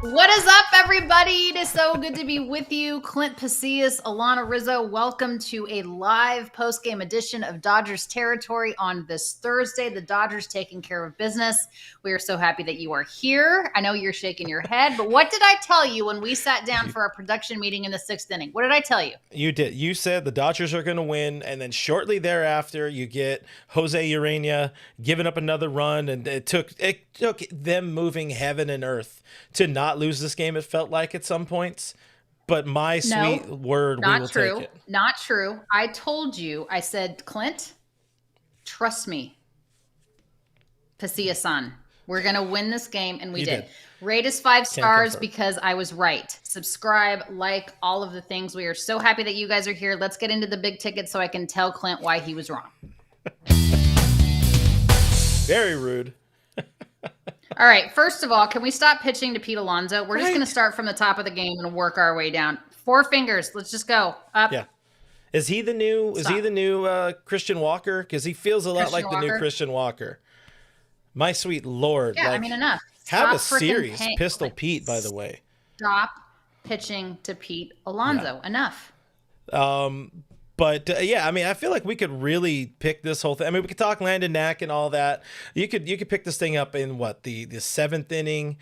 What is up, everybody? It is so good to be with you. Clint Pasillas, Alanna Rizzo, welcome to a live post-game edition of Dodgers Territory on this Thursday. The Dodgers taking care of business. We are so happy that you are here. I know you're shaking your head, but what did I tell you when we sat down for our production meeting in the 6th inning? What did I tell you? You did. You said the Dodgers are going to win, and then shortly thereafter, you get Jose Urena giving up another run, and it took them moving heaven and earth to not lose this game. It felt like at some points, but my sweet word, we will take it. Not true. I told you. I said, Clint, trust me, Pasillas-san, we're gonna win this game, and we did. Rate us 5 stars because I was right. Subscribe, like, all of the things. We are so happy that you guys are here. Let's get into the big ticket so I can tell Clint why he was wrong. Very rude. All right. First of all, can we stop pitching to Pete Alonso? We're just going to start from the top of the game and work our way down. 4 fingers. Let's just go up. Yeah. Is he the new? Stop. Is he the new Christian Walker? Because he feels a lot like the new Christian Walker. My sweet Lord. Yeah, I mean, enough. Have a series, Pistol Pete. By the way. Stop pitching to Pete Alonso. Yeah. Enough. But yeah, I mean, I feel like we could really pick this whole thing. I mean, we could talk Landon Knack and all that. You could pick this thing up in what, the 7th inning.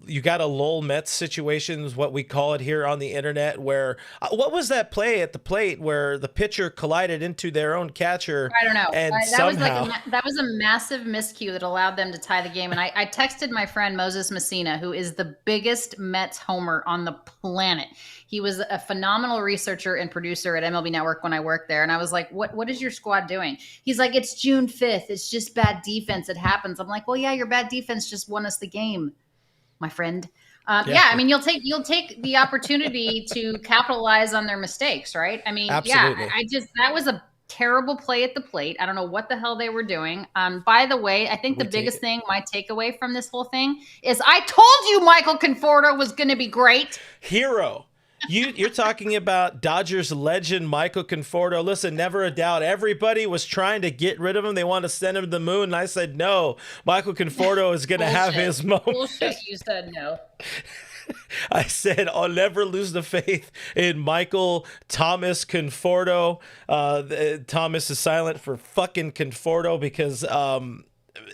You got a lull Mets situation, is what we call it here on the internet. Where what was that play at the plate where the pitcher collided into their own catcher? I don't know. And that was a massive miscue that allowed them to tie the game. And I texted my friend Moses Messina, who is the biggest Mets homer on the planet. He was a phenomenal researcher and producer at MLB Network when I worked there. And I was like, what is your squad doing? He's like, it's June 5th. It's just bad defense. It happens. I'm like, well, yeah, your bad defense just won us the game, my friend. Yeah, I mean, you'll take the opportunity to capitalize on their mistakes, right? I mean, absolutely. Yeah, that was a terrible play at the plate. I don't know what the hell they were doing. By the way, I think the biggest thing, my takeaway from this whole thing is I told you Michael Conforto was going to be great. Hero. You're talking about Dodgers legend Michael Conforto. Listen, never a doubt. Everybody was trying to get rid of him. They wanted to send him to the moon. And I said, no, Michael Conforto is going to have his moment. Bullshit, you said no. I said, I'll never lose the faith in Michael Thomas Conforto. Thomas is silent for fucking Conforto because,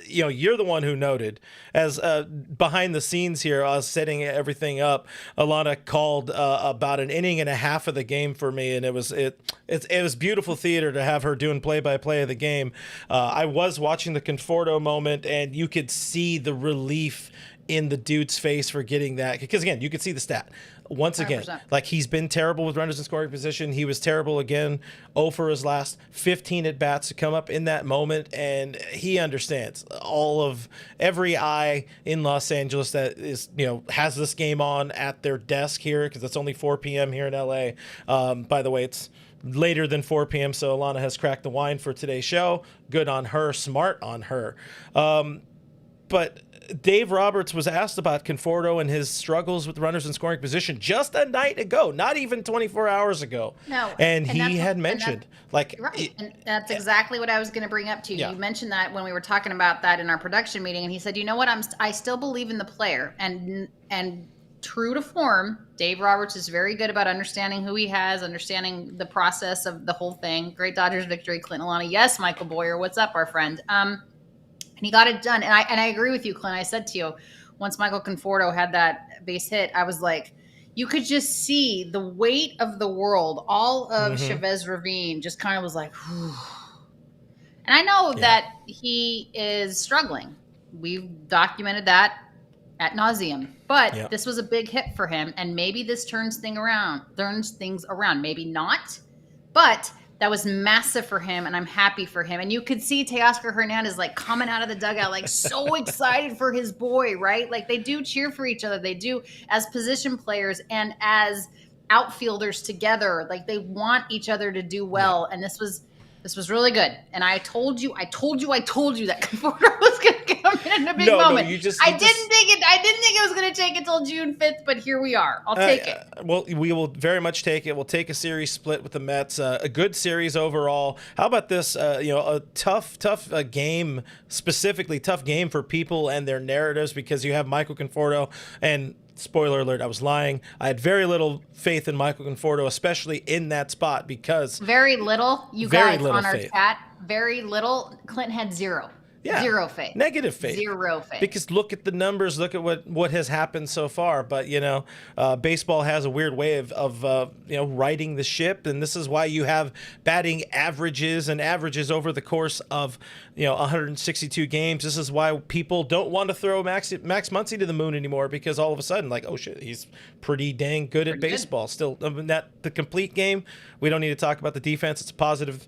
you're the one who noted as behind the scenes here, I was setting everything up. Alanna called about an inning and a half of the game for me. And it was beautiful theater to have her doing play-by-play of the game. I was watching the Conforto moment and you could see the relief in the dude's face for getting that. Because again, you could see the stat. Once again, 100%. Like he's been terrible with runners in scoring position. He was terrible again. 0 for his last 15 at bats to come up in that moment, and he understands every eye in Los Angeles that is has this game on at their desk here because it's only 4 p.m. here in LA. By the way, it's later than 4 p.m. So Alanna has cracked the wine for today's show. Good on her. Smart on her. But Dave Roberts was asked about Conforto and his struggles with runners in scoring position just a night ago, not even 24 hours ago. No, and he had mentioned right, and that's exactly what I was going to bring up to you. Yeah. You mentioned that when we were talking about that in our production meeting, and he said, "You know what? I still believe in the player." And true to form, Dave Roberts is very good about understanding who he has, understanding the process of the whole thing. Great Dodgers victory, Clint Alana. Yes, Michael Boyer, what's up, our friend? And he got it done. And I agree with you, Clint. I said to you, once Michael Conforto had that base hit, I was like, you could just see the weight of the world, all of Chavez Ravine just kind of was like, whew. And I know that he is struggling. We've documented that ad nauseum. But this was a big hit for him. And maybe this turns things around. Maybe not. But that was massive for him, and I'm happy for him. And you could see Teoscar Hernandez like coming out of the dugout, like so excited for his boy, right? Like they do cheer for each other. They do as position players and as outfielders together. Like they want each other to do well. And this was really good. And I told you that Conforto was going to come in in a big moment. I didn't think it was going to take until June 5th, but here we are. I'll take it. Well, we will very much take it. We'll take a series split with the Mets. A good series overall. How about this? A tough game, specifically tough game for people and their narratives, because you have Michael Conforto and. Spoiler alert, I was lying. I had very little faith in Michael Conforto, especially in that spot, because... Very little? You guys on our chat, very little. Clint had zero. Yeah. Zero faith. Negative faith. Zero faith. Because look at the numbers, look at what has happened so far. But, baseball has a weird way of righting the ship. And this is why you have batting averages over the course of, 162 games. This is why people don't want to throw Max Muncy to the moon anymore, because all of a sudden, like, oh, shit, he's pretty dang good at baseball. Still, the complete game, we don't need to talk about the defense. It's a positive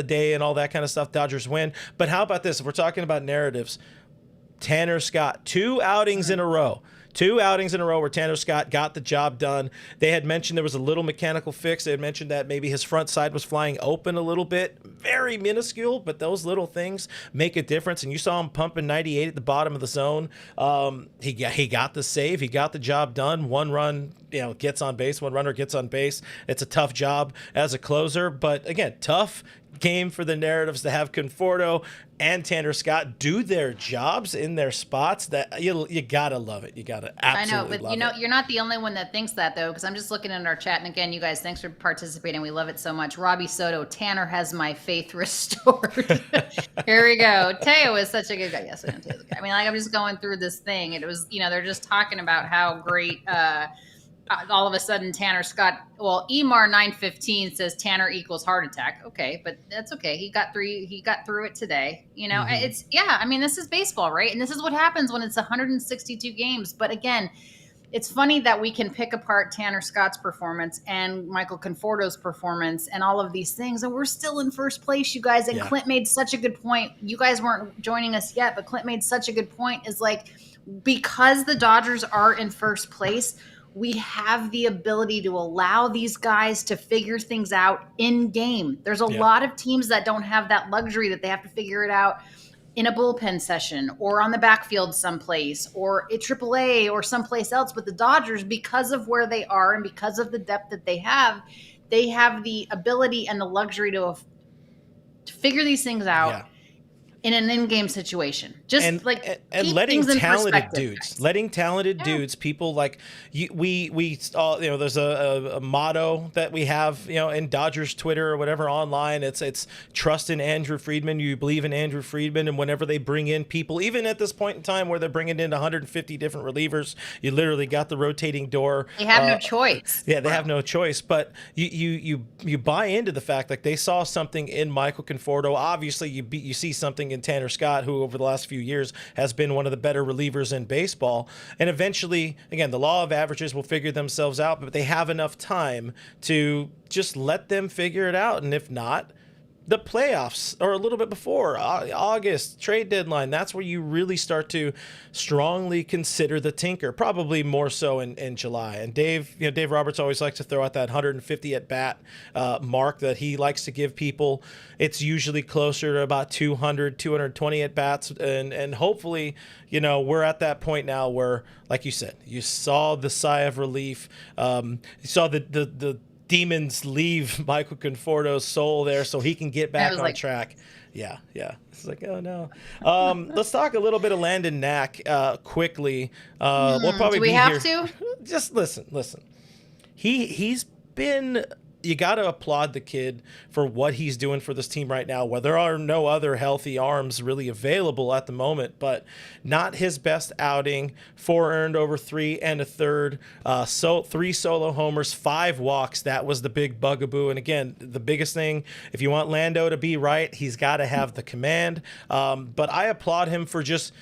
day and all that kind of stuff. Dodgers win. But how about this? If we're talking about narratives, Tanner Scott, 2 outings in a row where Tanner Scott got the job done. They had mentioned there was a little mechanical fix. They had mentioned that maybe his front side was flying open a little bit, very minuscule, but those little things make a difference. And you saw him pumping 98 at the bottom of the zone. He got the save. He got the job done. One run, gets on base. One runner gets on base. It's a tough job as a closer, but again, tough game for the narratives to have Conforto and Tanner Scott do their jobs in their spots. That you gotta love it. You gotta absolutely love it. I know, but you're not the only one that thinks that, though, because I'm just looking at our chat, and again, you guys, thanks for participating. We love it so much. Robbie Soto, Tanner has my faith restored. Here we go. Teo is such a good guy. Yes, I know Teo's a guy. I mean, like, I'm just going through this thing. It was, they're just talking about how great. All of a sudden, Tanner Scott. Well, Emar 915 says Tanner equals heart attack. Okay, but that's okay. He got through it today. It's I mean, this is baseball, right? And this is what happens when it's 162 games. But again, it's funny that we can pick apart Tanner Scott's performance and Michael Conforto's performance and all of these things, and we're still in first place, you guys. And Clint made such a good point. You guys weren't joining us yet, but Clint made such a good point. Is like, because the Dodgers are in first place, we have the ability to allow these guys to figure things out in game. There's a lot of teams that don't have that luxury, that they have to figure it out in a bullpen session or on the backfield someplace or at AAA or someplace else. But the Dodgers, because of where they are and because of the depth that they have the ability and the luxury to figure these things out in an in-game situation. Just letting talented dudes, people like we all, there's a motto that we have, in Dodgers Twitter or whatever online. It's trust in Andrew Friedman. You believe in Andrew Friedman. And whenever they bring in people, even at this point in time where they're bringing in 150 different relievers, you literally got the rotating door. They have no choice. Yeah, they have no choice. But you buy into the fact, like, they saw something in Michael Conforto. Obviously, you see something in Tanner Scott, who over the last few years has been one of the better relievers in baseball. And eventually, again, the law of averages will figure themselves out, but they have enough time to just let them figure it out. And if not, the playoffs, or a little bit before August trade deadline, that's where you really start to strongly consider the tinker, probably more so in July. And Dave Roberts always likes to throw out that 150 at bat mark that he likes to give people. It's usually closer to about 200, 220 at bats. And hopefully, we're at that point now where, like you said, you saw the sigh of relief. You saw the demons leave Michael Conforto's soul there so he can get back on track. Yeah. It's like, oh no. Let's talk a little bit of Landon Knack quickly. We'll probably do we have to? Just listen. He's been... You got to applaud the kid for what he's doing for this team right now, where there are no other healthy arms really available at the moment, but not his best outing. 4 earned over 3 1/3, 3 solo homers, 5 walks. That was the big bugaboo. And again, the biggest thing, if you want Lando to be right, he's got to have the command. But I applaud him for just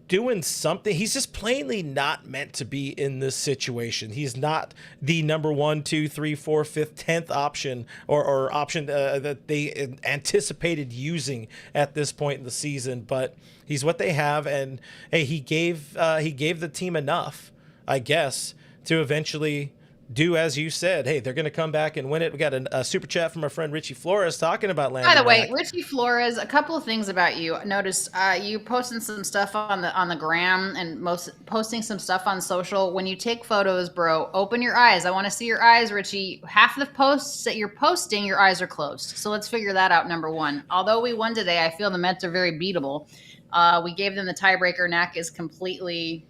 doing something. He's just plainly not meant to be in this situation. He's not the number 1, 2, 3, 4, 5th, 10th option or option that they anticipated using at this point in the season. But he's what they have, and hey, he gave the team enough, I guess, to eventually do as you said. Hey, they're going to come back and win it. We got a super chat from our friend Richie Flores talking about Landon. By the way, Knack. Richie Flores, a couple of things about you. Noticed you posting some stuff on the gram and posting some stuff on social. When you take photos, bro, open your eyes. I want to see your eyes, Richie. Half of the posts that you're posting, your eyes are closed. So let's figure that out. Number one. Although we won today, I feel the Mets are very beatable. We gave them the tiebreaker. Knack is completely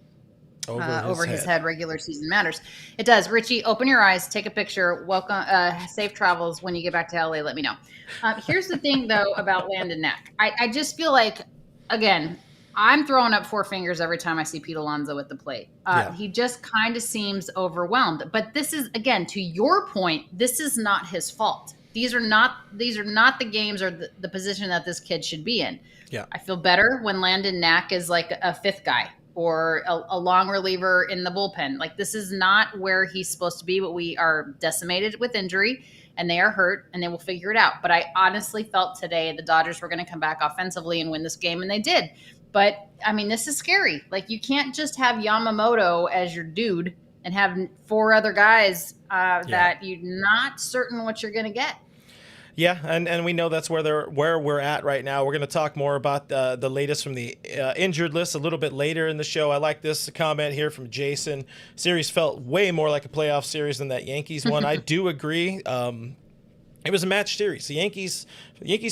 over his head. Regular season matters. It does. Richie, open your eyes, take a picture. Welcome, safe travels. When you get back to LA, let me know. Here's the thing, though, about Landon Knack. I just feel like, again, I'm throwing up four fingers every time I see Pete Alonso at the plate. He just kind of seems overwhelmed. But this is, again, to your point, this is not his fault. These are not the games or the position that this kid should be in. Yeah. I feel better when Landon Knack is like a fifth guy or a long reliever in the bullpen. Like, this is not where he's supposed to be, but we are decimated with injury and they are hurt and they will figure it out. But I honestly felt today the Dodgers were going to come back offensively and win this game, and they did. But I mean, this is scary. Like, you can't just have Yamamoto as your dude and have four other guys that you're not certain what you're going to get. Yeah, and we know that's where we're at right now. We're going to talk more about the latest from the injured list a little bit later in the show. I like this comment here from Jason. Series felt way more like a playoff series than that Yankees one. I do agree. It was a match series. The Yankees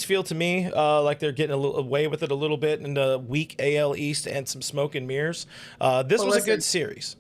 feel to me like they're getting away with it a little bit in the weak AL East and some smoke and mirrors. This was a good series.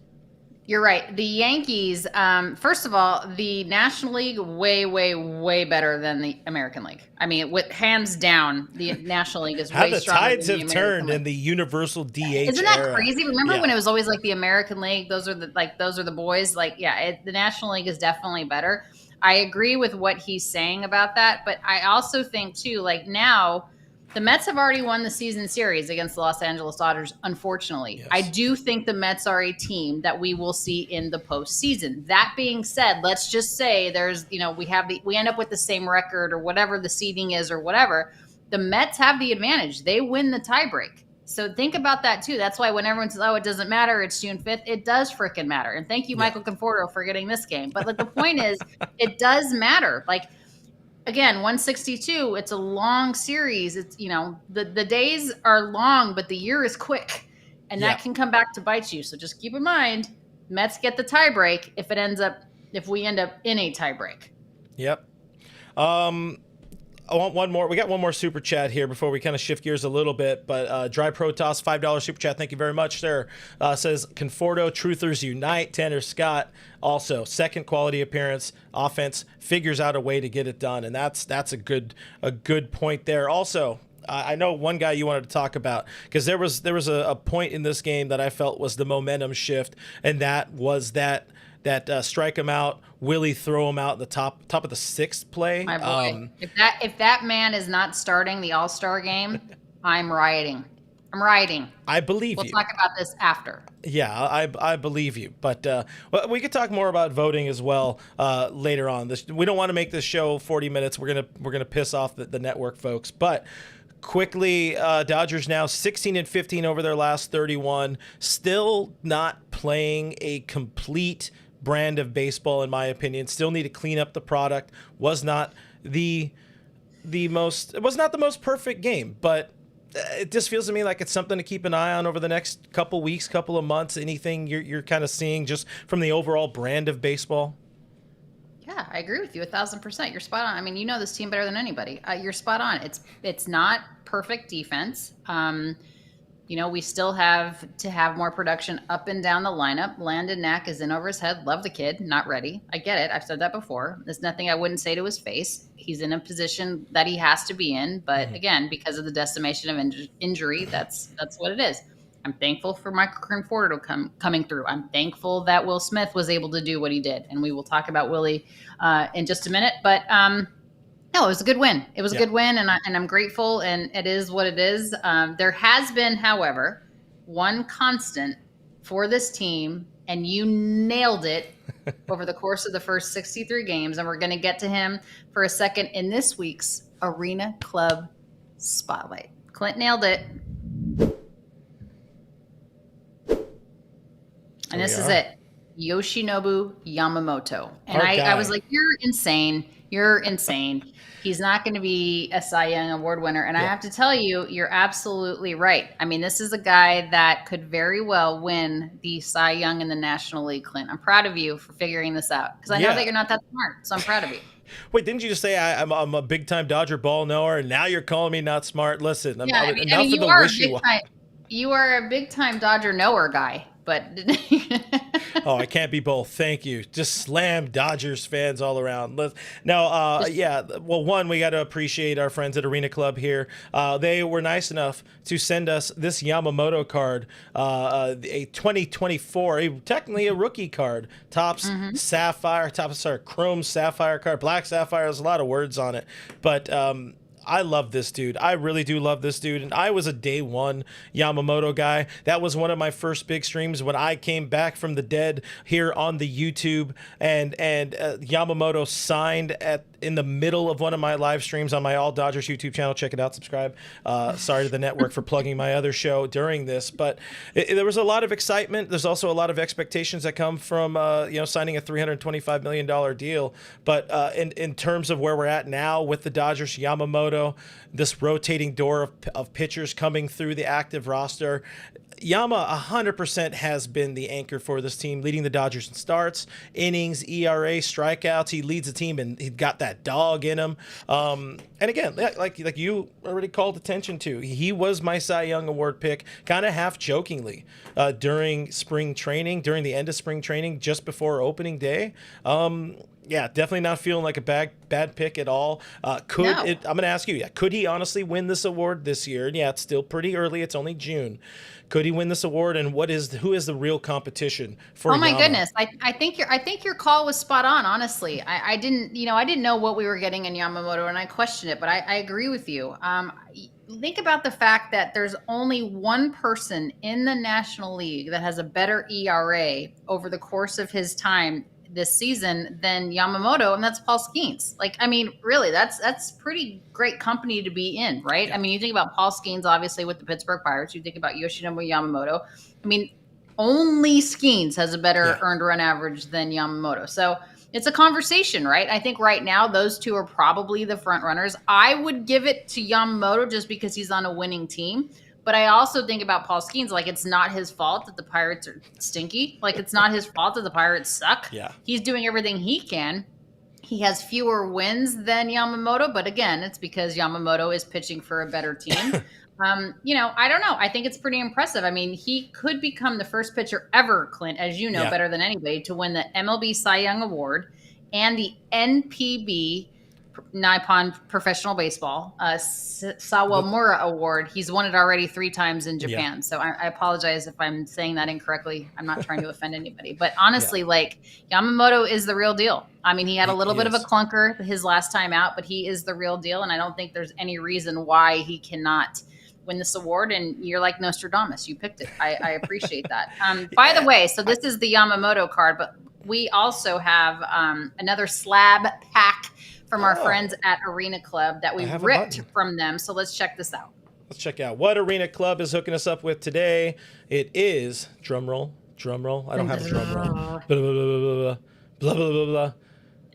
You're right. The Yankees, first of all, the National League, way, way, way better than the American League. I mean, with hands down, the National League is way stronger. How the tides have turned in the universal DH Isn't that era. crazy? Remember when it was always like the American League? Those are the boys. Like, the National League is definitely better. I agree with what he's saying about that, but I also think too, like, now the Mets have already won the season series against the Los Angeles Dodgers, unfortunately. Yes. I do think the Mets are a team that we will see in the postseason. That being said, let's just say there's, we end up with the same record or whatever the seeding is or whatever. The Mets have the advantage. They win the tiebreak. So think about that too. That's why when everyone says, oh, it doesn't matter, it's June 5th, it does frickin' matter. And thank you, Michael Conforto, for getting this game. But like, the point is, it does matter. Like, again, 162, it's a long series. It's, the days are long, but the year is quick. And that can come back to bite you. So just keep in mind, Mets get the tiebreak if we end up in a tiebreak. Yep. I want one more. We got one more super chat here before we kind of shift gears a little bit. But Dry Protoss, $5 super chat. Thank you very much, sir. Says Conforto, Truthers Unite. Tanner Scott also second quality appearance. Offense figures out a way to get it done, and that's a good point there. Also, I know one guy you wanted to talk about because there was a point in this game that I felt was the momentum shift, and that was that strike him out, Willie throw him out in the top of the sixth play. My boy. If that man is not starting the All-Star game, I'm rioting. I believe you. We'll talk about this after. Yeah, I believe you. But we could talk more about voting as well later on. We don't want to make this show 40 minutes. We're gonna piss off the network folks. But quickly, Dodgers now 16-15 over their last 31. Still not playing a complete brand of baseball, in my opinion. Still need to clean up the product. Was not the most perfect game, but it just feels to me like it's something to keep an eye on over the next couple weeks, couple of months. Anything you're kind of seeing just from the overall brand of baseball? Yeah, I agree with you 1,000%. You're spot on. I mean, you know this team better than anybody. You're spot on. It's not perfect defense. We still have to have more production up and down the lineup. Landon Knack is in over his head. Love the kid. Not ready. I get it. I've said that before. There's nothing I wouldn't say to his face. He's in a position that he has to be in. But again, because of the decimation of injury, that's what it is. I'm thankful for Michael Conforto coming through. I'm thankful that Will Smith was able to do what he did. And we will talk about Willie in just a minute. But no, it was a good win. It was a good win, and I'm grateful, and it is what it is. There has been, however, one constant for this team, and you nailed it over the course of the first 63 games, and we're going to get to him for a second in this week's Arena Club Spotlight. Clint nailed it. And this is it. Yoshinobu Yamamoto. And I was like, you're insane. You're insane. He's not going to be a Cy Young Award winner. And I have to tell you, you're absolutely right. I mean, this is a guy that could very well win the Cy Young in the National League, Clint. I'm proud of you for figuring this out because I know that you're not that smart. So I'm proud of you. Wait, didn't you just say I'm a big time Dodger ball knower, and now you're calling me not smart? Listen, enough of the wishy-washy. You are a big time Dodger knower guy, but oh, I can't be both. Thank you. Just slam Dodgers fans all around. Now, well, one, we got to appreciate our friends at Arena Club here. They were nice enough to send us this Yamamoto card, a 2024, technically a rookie card. Topps Chrome Sapphire card, Black Sapphire. There's a lot of words on it, but I love this dude. I really do love this dude. And I was a day one Yamamoto guy. That was one of my first big streams when I came back from the dead here on the YouTube. And Yamamoto signed in the middle of one of my live streams on my All Dodgers YouTube channel. Check it out. Subscribe. Sorry to the network for plugging my other show during this. But there was a lot of excitement. There's also a lot of expectations that come from signing a $325 million deal. But in terms of where we're at now with the Dodgers, Yamamoto, this rotating door of pitchers coming through the active roster, Yama 100% has been the anchor for this team, leading the Dodgers in starts, innings, ERA, strikeouts. He leads the team, and he's got that dog in him. And again, like you already called attention to, he was my Cy Young Award pick, kind of half jokingly during the end of spring training, just before opening day. Yeah, definitely not feeling like a bad pick at all. I'm going to ask you, could he honestly win this award this year? And it's still pretty early. It's only June. Could he win this award? And who is the real competition for? Oh my goodness, I think your call was spot on. Honestly, I didn't know what we were getting in Yamamoto, and I questioned it, but I agree with you. Think about the fact that there's only one person in the National League that has a better ERA over the course of his time this season than Yamamoto, and that's Paul Skeens. Really, that's pretty great company to be in, right? Yeah. You think about Paul Skeens, obviously, with the Pittsburgh Pirates. You think about Yoshinobu Yamamoto. Only Skeens has a better earned run average than Yamamoto. So it's a conversation, right? I think right now those two are probably the front runners. I would give it to Yamamoto just because he's on a winning team. But I also think about Paul Skeens, it's not his fault that the Pirates are stinky. It's not his fault that the Pirates suck. Yeah. He's doing everything he can. He has fewer wins than Yamamoto, but again, it's because Yamamoto is pitching for a better team. I don't know. I think it's pretty impressive. He could become the first pitcher ever, Clint, as you know better than anybody, to win the MLB Cy Young Award and the NPB Nippon Professional Baseball Sawamura Award. He's won it already 3 times in Japan. Yeah. So I apologize if I'm saying that incorrectly. I'm not trying to offend anybody. But honestly, Yamamoto is the real deal. He had a little bit of a clunker his last time out, but he is the real deal. And I don't think there's any reason why he cannot win this award. And you're like Nostradamus. You picked it. I appreciate that. By the way, so this is the Yamamoto card, but we also have another slab pack from our friends at Arena Club that we ripped from them. So let's check this out. Let's check out what Arena Club is hooking us up with today. It is, drum roll. I don't have a drum roll. Blah, blah, blah, blah, blah, blah, blah.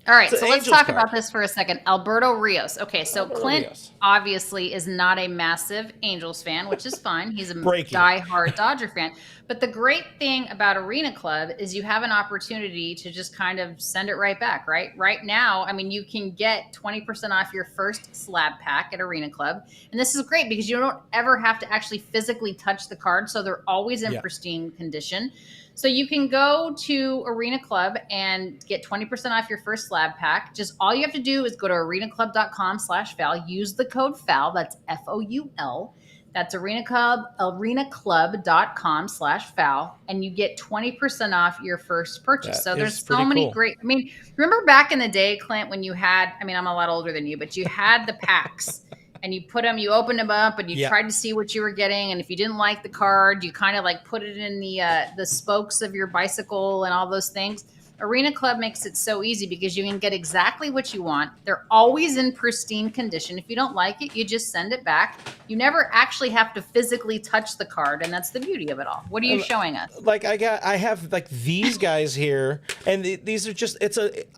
All right, so let's talk about this for a second. Alberto Rios. Okay, so Clint obviously is not a massive Angels fan, which is fine. He's a diehard Dodger fan. But the great thing about Arena Club is you have an opportunity to just kind of send it right back, right? Right now, you can get 20% off your first slab pack at Arena Club. And this is great because you don't ever have to actually physically touch the card, so they're always in pristine condition. So you can go to Arena Club and get 20% off your first slab pack. Just all you have to do is go to arenaclub.com/FOUL. Use the code FOUL. That's FOUL. That's arenaclub.com/FOUL. And you get 20% off your first purchase. So there's so many great, remember back in the day, Clint, when you had, I'm a lot older than you, but you had the packs. And you opened them up and you tried to see what you were getting. And if you didn't like the card, you kind of put it in the spokes of your bicycle and all those things. Arena Club makes it so easy because you can get exactly what you want. They're always in pristine condition. If you don't like it, you just send it back. You never actually have to physically touch the card, and that's the beauty of it all. What are you showing us? Like I have like these guys here, and these are just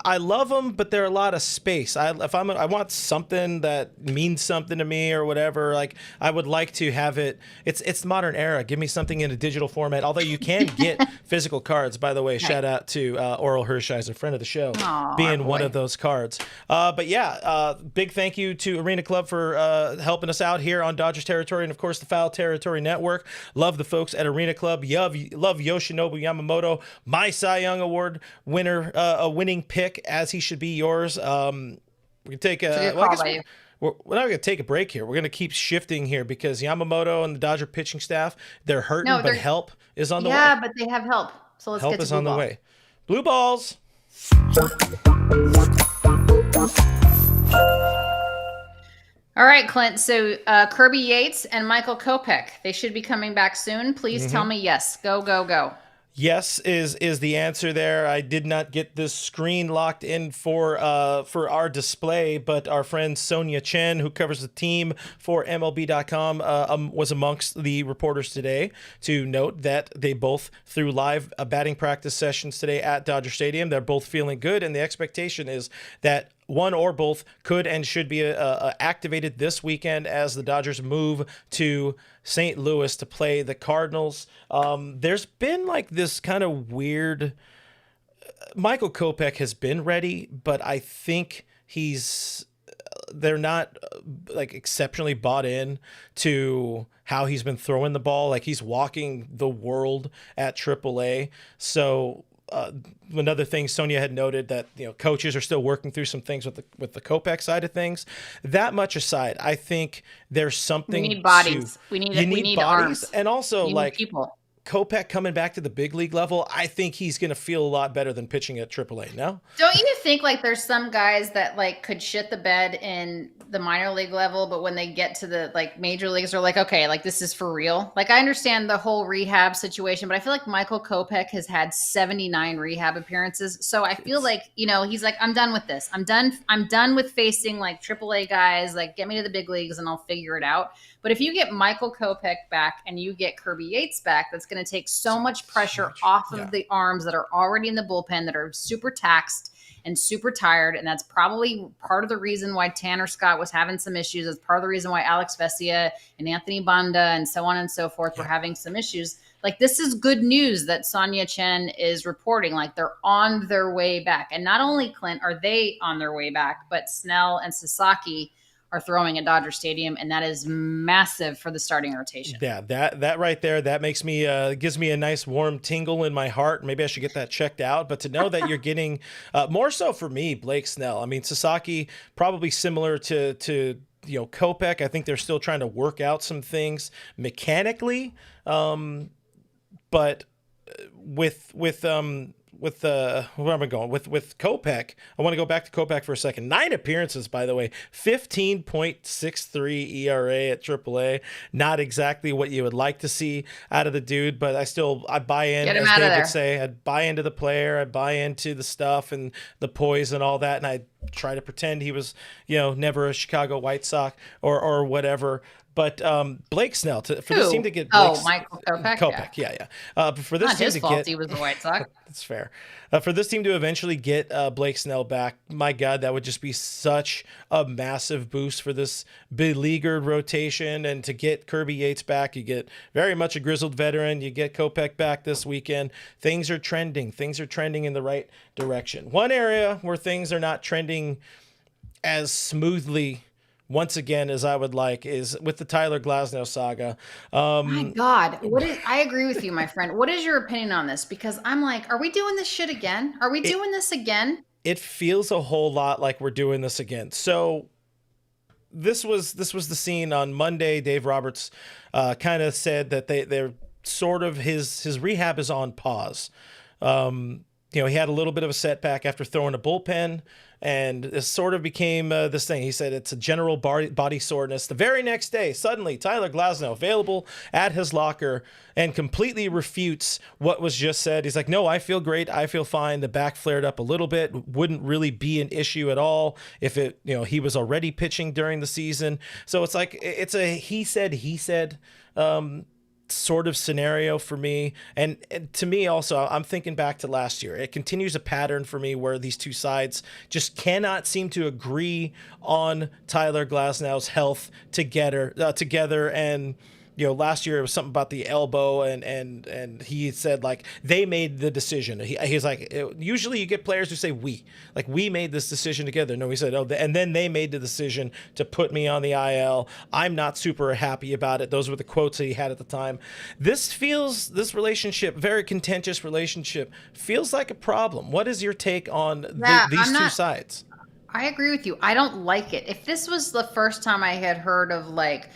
I love them, but they're a lot of space. I want something that means something to me or whatever. Like I would like to have it. It's the modern era. Give me something in a digital format. Although you can get physical cards, by the way. Right. Shout out to Oral Hershiser, a friend of the show, being one of those cards. But yeah, big thank you to Arena Club for helping us out here on Dodgers territory, and of course the Foul Territory Network. Love the folks at Arena Club. Love Yoshinobu Yamamoto, my Cy Young Award winner, a winning pick, as he should be yours. We can take a. We're not going to take a break here. We're going to keep shifting here because Yamamoto and the Dodger pitching staff, they're hurting, but help is on the way. Yeah, but they have help. So let's get to help is on the way. Blue balls. All right, Clint. So Kirby Yates and Michael Kopech, they should be coming back soon. Please tell me yes. Go, go, go. Yes is the answer there. I did not get this screen locked in for our display, but our friend Sonia Chen, who covers the team for MLB.com, was amongst the reporters today to note that they both threw live batting practice sessions today at Dodger Stadium. They're both feeling good, and the expectation is that one or both could and should be activated this weekend as the Dodgers move to St. Louis to play the Cardinals. There's been like this kind of weird. Michael Kopech has been ready, but I think they're not like exceptionally bought in to how he's been throwing the ball. Like he's walking the world at AAA. So another thing Sonia had noted that coaches are still working through some things with the Kopech side of things. That much aside, I think there's something. We need bodies. We need bodies, arms. And also like people. Kopech coming back to the big league level, I think he's going to feel a lot better than pitching at AAA. No? Don't you think like there's some guys that like could shit the bed in the minor league level, but when they get to the like major leagues, they're like, okay, like this is for real. Like I understand the whole rehab situation, but I feel like Michael Kopech has had 79 rehab appearances. So I feel like, he's like, I'm done with this. I'm done with facing like AAA guys, like get me to the big leagues and I'll figure it out. But if you get Michael Kopech back and you get Kirby Yates back, that's going to take so much pressure off of the arms that are already in the bullpen that are super taxed and super tired. And that's probably part of the reason why Tanner Scott was having some issues. It's part of the reason why Alex Vesia and Anthony Banda and so on and so forth were having some issues. Like this is good news that Sonia Chen is reporting. Like they're on their way back. And not only, Clint, are they on their way back, but Snell and Sasaki are throwing at Dodger Stadium, and that is massive for the starting rotation. Yeah, that right there, that makes me gives me a nice warm tingle in my heart. Maybe I should get that checked out. But to know that you're getting more so for me, Blake Snell. I mean, Sasaki probably similar to Kopech. I think they're still trying to work out some things mechanically, but with where am I going? With Kopech, I want to go back to Kopech for a second. 9 appearances, by the way, 15.63 ERA at AAA. Not exactly what you would like to see out of the dude, but I buy in, as Dave would say. I buy into the player, I buy into the stuff and the poise and all that, and I try to pretend he was, never a Chicago White Sox or whatever. But Blake Snell, for this team to get Michael Kopech. Kopech, yeah. For this not team his to fault get, he was the White Sox. That's fair. For this team to eventually get Blake Snell back, my God, that would just be such a massive boost for this beleaguered rotation. And to get Kirby Yates back, you get very much a grizzled veteran. You get Kopech back this weekend. Things are trending. Things are trending in the right direction. One area where things are not trending as smoothly once again, as I would like, is with the Tyler Glasnow saga. My God, I agree with you, my friend. What is your opinion on this? Because I'm like, are we doing this shit again? Are we doing this again? It feels a whole lot like we're doing this again. So this was the scene on Monday. Dave Roberts kind of said that they're sort of his rehab is on pause. he had a little bit of a setback after throwing a bullpen, and it sort of became this thing. He said it's a general body soreness. The very next day, suddenly, Tyler Glasnow available at his locker and completely refutes what was just said. He's like, no, I feel great. I feel fine. The back flared up a little bit. Wouldn't really be an issue at all if he was already pitching during the season. So it's like, it's a he said, sort of scenario for me. And to me also, I'm thinking back to last year. It continues a pattern for me where these two sides just cannot seem to agree on Tyler Glasnow's health together. And last year it was something about the elbow, and he said like they made the decision. He's like, usually you get players who say we made this decision together. No, he said, and then they made the decision to put me on the IL. I'm not super happy about it. Those were the quotes that he had at the time. This relationship, very contentious relationship, feels like a problem. What is your take on these two sides? I agree with you. I don't like it. If this was the first time I had heard of like,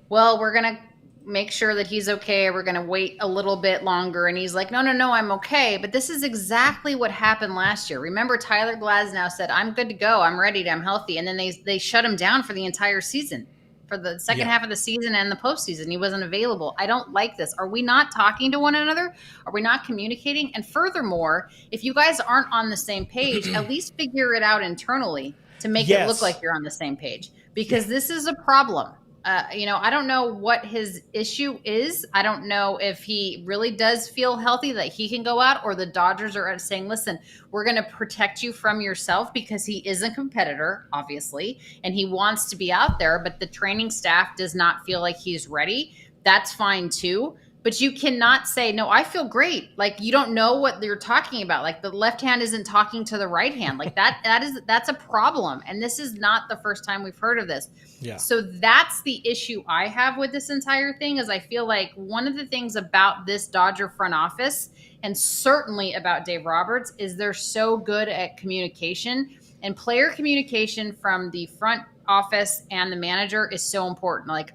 well, we're going to make sure that he's okay, we're going to wait a little bit longer, and he's like, no, I'm okay. But this is exactly what happened last year. Remember, Tyler Glasnow said, I'm good to go, I'm ready, I'm healthy, and then they shut him down for the entire season, for the second half of the season and the postseason. He wasn't available. I don't like this. Are we not talking to one another? Are we not communicating? And furthermore, if you guys aren't on the same page, at least figure it out internally to make it look like you're on the same page, because this is a problem. I don't know what his issue is. I don't know if he really does feel healthy that he can go out, or the Dodgers are saying, listen, we're going to protect you from yourself, because he is a competitor, obviously, and he wants to be out there, but the training staff does not feel like he's ready. That's fine too. But you cannot say, no, I feel great. Like, you don't know what you're talking about. Like, the left hand isn't talking to the right hand. Like that's a problem. And this is not the first time we've heard of this. Yeah. So that's the issue I have with this entire thing, is I feel like one of the things about this Dodger front office, and certainly about Dave Roberts, is they're so good at communication, and player communication from the front office and the manager is so important. Like,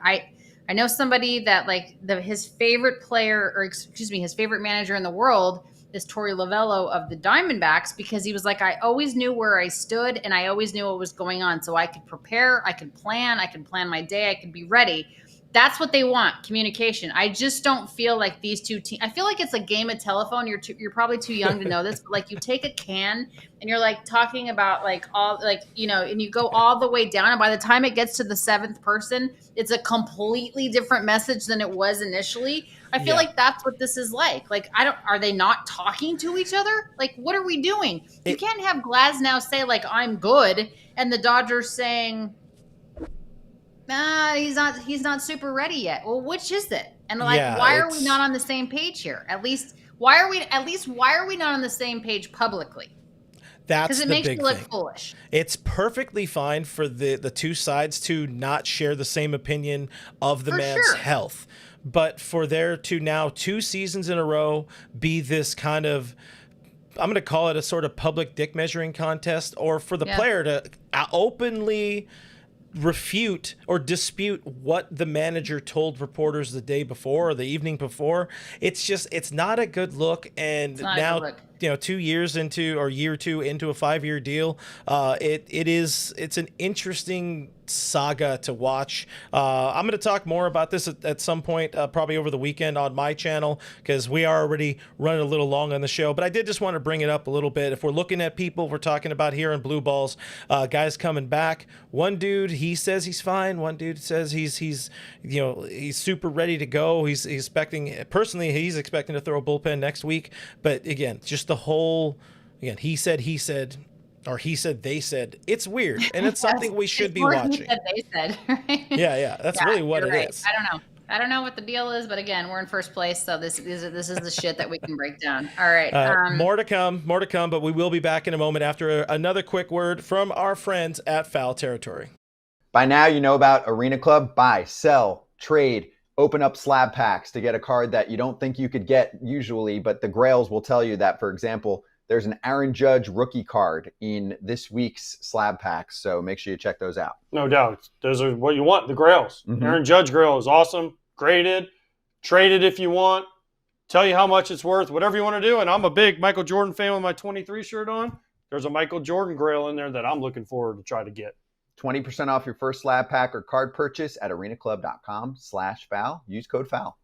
I know somebody that his favorite player, or excuse me, his favorite manager in the world is Torey Lovullo of the Diamondbacks, because he was like, I always knew where I stood and I always knew what was going on. So I could prepare, I could plan my day, I could be ready. That's what they want, communication. I just don't feel like these two teams. I feel like it's a game of telephone. You're probably too young to know this, but like, you take a can and you're like talking about like all, like, and you go all the way down, and by the time it gets to the seventh person, it's a completely different message than it was initially. I feel like that's what this is like. Like, are they not talking to each other? Like, what are we doing? You can't have Glasnow say like, I'm good, and the Dodgers saying, he's not super ready yet. Well, which is it? And why are we not on the same page here? Why are we not on the same page publicly? Because it makes you look foolish. It's perfectly fine for the two sides to not share the same opinion of the man's health. But for there to now 2 seasons in a row be this kind of, I'm going to call it a sort of public dick measuring contest, or for the player to openly refute or dispute what the manager told reporters the day before or the evening before, it's not a good look. And now, 2 years into, or year 2 into a 5-year deal, it's an interesting saga to watch. I'm going to talk more about this at some point, probably over the weekend on my channel, because we are already running a little long on the show. But I did just want to bring it up a little bit. If we're looking at people we're talking about here in Blue Balls, guys coming back. One dude, he says he's fine. One dude says he's super ready to go. He's expecting to throw a bullpen next week. But again, just the whole, he said, or he said, they said. It's weird, and it's something we should be watching. He said, they said, right? Yeah, that's really what it is. I don't know what the deal is, but again, we're in first place, so this is the shit that we can break down. All right. More to come, but we will be back in a moment after another quick word from our friends at Foul Territory. By now, you know about Arena Club. Buy, sell, trade, open up slab packs to get a card that you don't think you could get usually, but the Grails will tell you that, for example, there's an Aaron Judge rookie card in this week's slab packs, so make sure you check those out. No doubt. Those are what you want, the Grails. Mm-hmm. Aaron Judge Grail is awesome, graded, traded if you want. tell you how much it's worth, whatever you want to do. And I'm a big Michael Jordan fan with my 23 shirt on. There's a Michael Jordan grail in there that I'm looking forward to try to get. 20% off your first slab pack or card purchase at arenaclub.com/foul. Use code FOUL.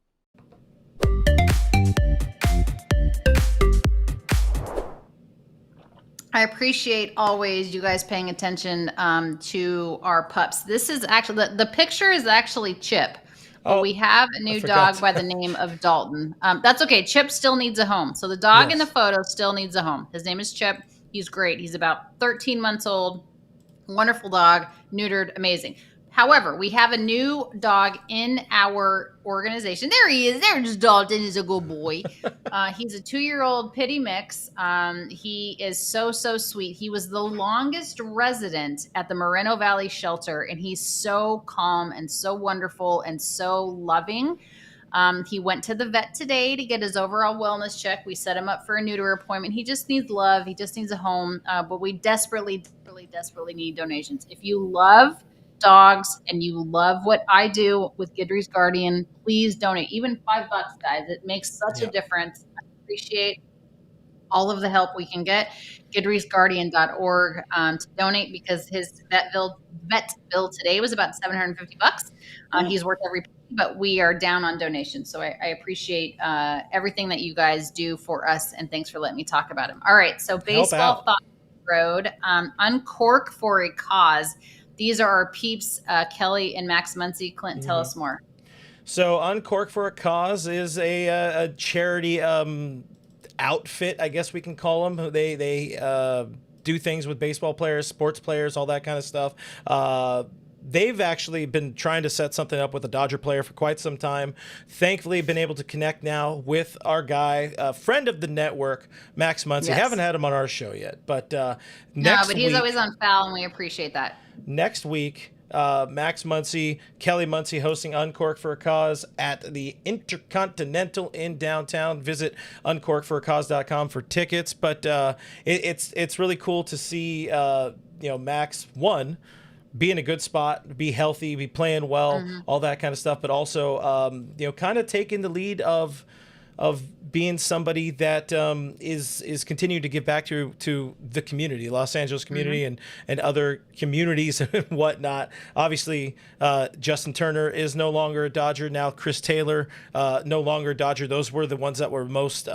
I appreciate always you guys paying attention to our pups. This is actually, the picture is actually Chip. But we have a new dog by the name of Dalton. That's okay. Chip still needs a home. So the dog in the photo still needs a home. His name is Chip. He's great. He's about 13 months old. Wonderful dog. Neutered. Amazing. However, we have a new dog in our organization. There he is. There's Dalton. He's a good boy. He's a 2-year-old pitty mix. He is so sweet. He was the longest resident at the Moreno Valley shelter, and he's so calm and so wonderful and so loving. He went to the vet today to get his overall wellness check. We set him up for a neuter appointment. He just needs love. He just needs a home. But we desperately need donations. If you love dogs and you love what I do with Guidry's Guardian, please donate. Even $5, guys. It makes such a difference. I appreciate all of the help we can get. Guidry'sGuardian.org to donate, because his vet bill today was about $750. He's worth every penny, but we are down on donations. So I appreciate everything that you guys do for us, and thanks for letting me talk about him. All right, so baseball thought road. Uncork for a cause. These are our peeps, Kelly and Max Muncy. Clint, tell us more. So Uncork for a Cause is a charity outfit, I guess we can call them. They do things with baseball players, sports players, all that kind of stuff. They've actually been trying to set something up with a Dodger player for quite some time. Thankfully, been able to connect now with our guy, a friend of the network, Max Muncy. Yes. Haven't had him on our show yet, but he's always on Foul, and we appreciate that. Next week, Max Muncy, Kelly Muncy hosting Uncork for a Cause at the Intercontinental in downtown. Visit uncorkforacause.com for tickets. But it's really cool to see Max, one, be in a good spot, be healthy, be playing well, all that kind of stuff, but also kind of taking the lead of being somebody that is continuing to give back to the community, Los Angeles community, and other communities and whatnot. Obviously, Justin Turner is no longer a Dodger. Now Chris Taylor, no longer a Dodger. Those were the ones that were most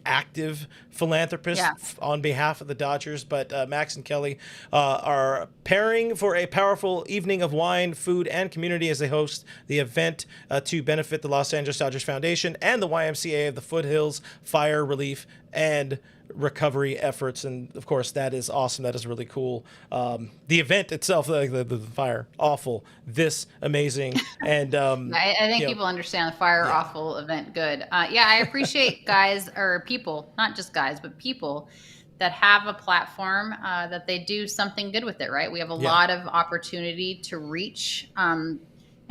active philanthropists on behalf of the Dodgers, but Max and Kelly are pairing for a powerful evening of wine, food, and community as they host the event to benefit the Los Angeles Dodgers Foundation and the YMCA of the Foothills Fire Relief and recovery efforts. And of course, that is awesome. That is really cool. The event itself, the fire, awful, this amazing. And I think people understand the fire awful event good. I appreciate guys, or people, not just guys, but people that have a platform that they do something good with it, right? We have a lot of opportunity to reach,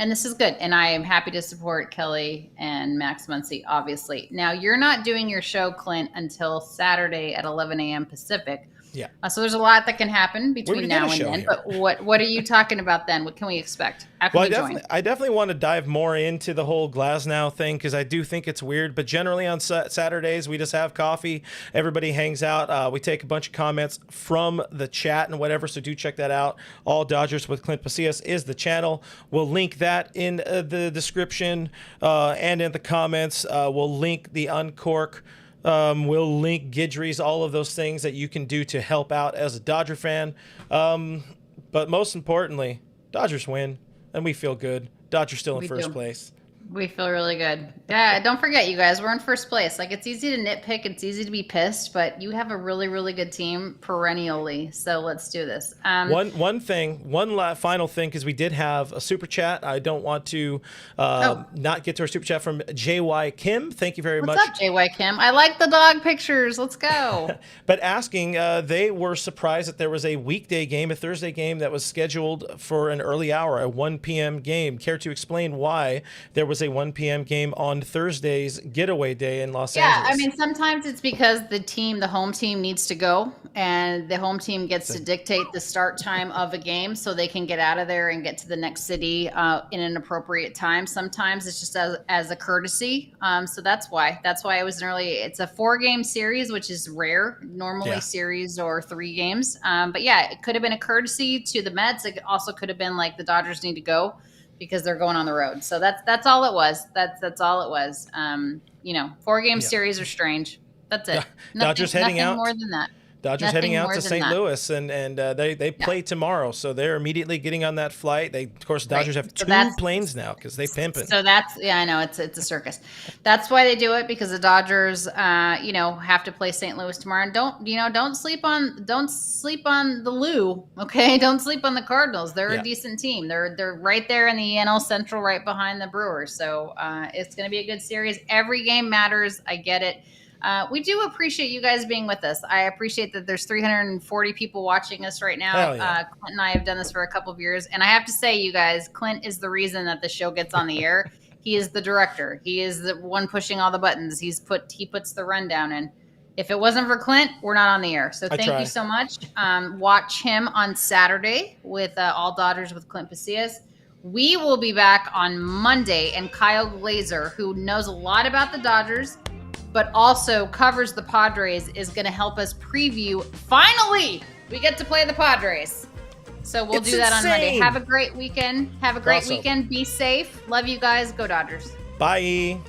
and this is good. And I am happy to support Kelly and Max Muncy, obviously. Now, you're not doing your show, Clint, until Saturday at 11 a.m. Pacific. Yeah. So there's a lot that can happen between now and then. But what are you talking about then? What can we expect? How can we join? I definitely want to dive more into the whole Glasnow thing, because I do think it's weird. But generally on Saturdays, we just have coffee. Everybody hangs out. We take a bunch of comments from the chat and whatever. So do check that out. All Dodgers with Clint Pasillas is the channel. We'll link that in the description and in the comments. We'll link the Uncork. We'll link Guidry's, all of those things that you can do to help out as a Dodger fan. But most importantly, Dodgers win, and we feel good. Dodgers still in first place. We feel really good. Yeah, don't forget, you guys, we're in first place. Like, it's easy to nitpick, it's easy to be pissed, but you have a really, really good team perennially. So let's do this. One final thing, because we did have a super chat. I don't want to not get to our super chat from JY Kim. Thank you very much. What's up, JY Kim? I like the dog pictures. Let's go. But asking, they were surprised that there was a weekday game, a Thursday game that was scheduled for an early hour, a 1 p.m. game. Care to explain why there was is a 1 p.m. game on Thursday's getaway day in Los Angeles. Yeah, I mean, sometimes it's because the home team needs to go, and the home team gets to dictate the start time of a game so they can get out of there and get to the next city in an appropriate time. Sometimes it's just as a courtesy. So that's why it was it's a 4-game series, which is rare. Normally series or 3 games. But yeah, it could have been a courtesy to the Mets. It also could have been like the Dodgers need to go because they're going on the road. So that's all it was. That's all it was. 4-game series are strange. That's it. Dodgers heading out. More than that. Dodgers heading out to St. Louis, and they play tomorrow, so they're immediately getting on that flight. Of course, Dodgers have 2 planes now because they pimping. So I know it's a circus. That's why they do it, because the Dodgers, have to play St. Louis tomorrow. And don't sleep on the Lou, okay? Don't sleep on the Cardinals. They're a decent team. They're right there in the NL Central, right behind the Brewers. So it's going to be a good series. Every game matters. I get it. We do appreciate you guys being with us. I appreciate that there's 340 people watching us right now. Yeah. Clint and I have done this for a couple of years. And I have to say, you guys, Clint is the reason that the show gets on the air. He is the director. He is the one pushing all the buttons. He puts the rundown in. If it wasn't for Clint, we're not on the air. So thank you so much. Watch him on Saturday with All Dodgers with Clint Pasillas. We will be back on Monday, and Kyle Glazer, who knows a lot about the Dodgers, but also covers the Padres, is going to help us preview. Finally, we get to play the Padres. So we'll do that on Monday. Have a great weekend. Be safe. Love you guys. Go Dodgers. Bye.